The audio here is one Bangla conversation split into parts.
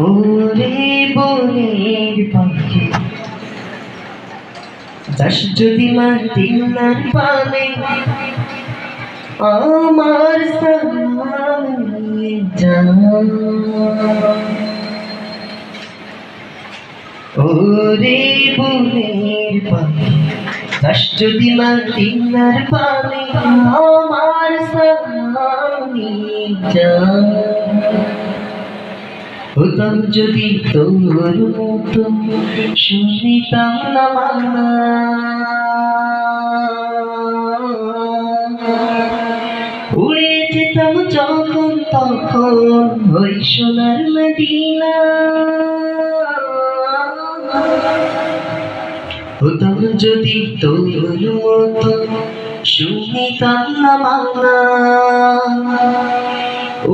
ওরে বনের পাখি যাস যদি মদিনার পানে আমার সালাম নিয়ে যা। ওরে বনের পাখি যাস যদি মদিনার পানে আমার সালাম নিয়ে যা। হতাম যদি তোর মতো শুনিতাম না মানা, উড়ে যেতাম যখন তখন ওই সোনার মদিনা। হতাম যদি তোর মতো শুনিতাম না মানা,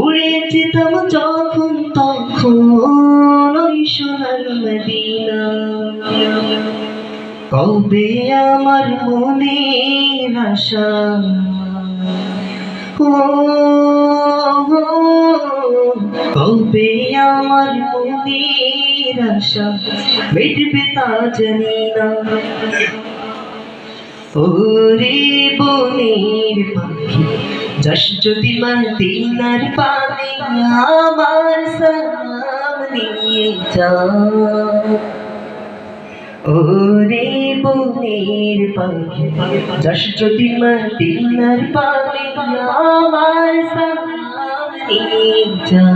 উড়ে যেতাম যখন তখন ওই সোনার মদিনা। কবে আমার মনের আশা কবে আমার মনের আশা মিটবে তা জানি না। ওরে বনের পাখি যাস যদি মদিনার পানে আমার সালাম নিয়ে যা। ওরে বনের পাখি যাস যদি মদিনার পানে আমার সালাম নিয়ে যা।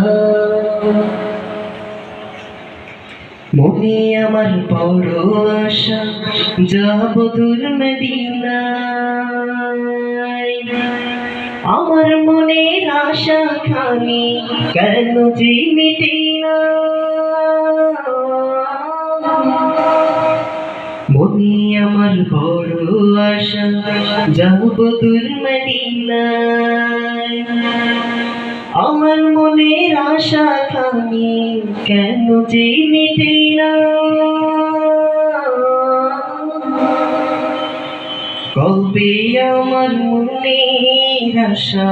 মনে আমার বড় আশা যাব দূর মদিনায়, আমার মনের আশা খানি কেন যে মিটে না। মনে আমার বড় আশা যাব দূর মদিনায়, আমার মনের আশা খানি কেন যে মিটে না। কবে আমার মনের আশা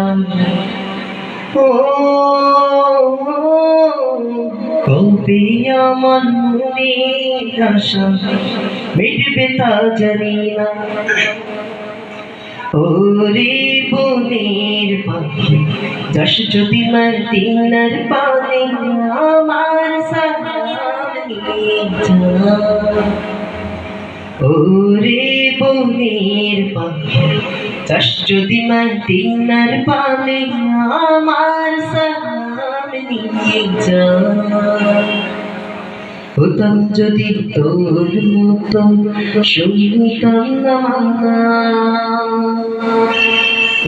কবে আমার মনের আশা মিটবে তা জানি না। ওরে বনের পাখি যাস যদি মদিনার পানে আমার সালাম নিয়ে যা। ওরে বনের পাখি যাস যদি মদিনার পানে আমার সালাম নিয়ে যা। হতাম যদি তোর মতো শুনিতাম না মানা,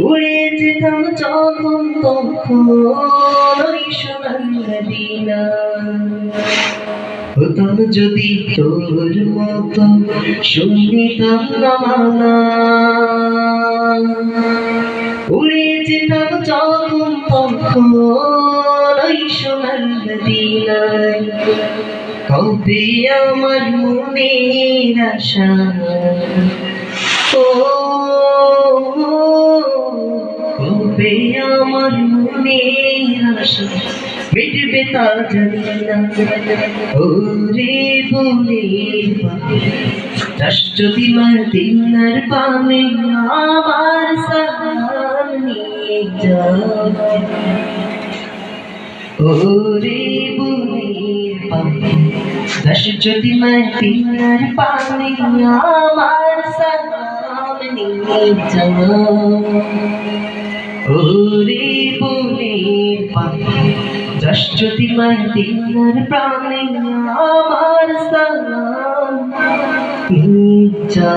উড়ে যেতাম যখন তখন ওই সোনার মদিনা। হতাম যদি তোর মতো শুনিতাম না মানা, উড়ে যেতাম যখন তখন ওই সোনার মদিনায়। কবে আমার মনের আশা কবে আমার মনের আশা মিটবে তা জানি না। ওরে বনের পাখি যাস যদি মদিনার পানে আমার সালাম নিয়ে যা। ওরে বনের পাখি যাস যদি মদিনার পানে আমার সালাম নিয়ে যা। ওরে বনের পাখি যাস যদি মদিনার পানে আমার সালাম নিয়ে যা।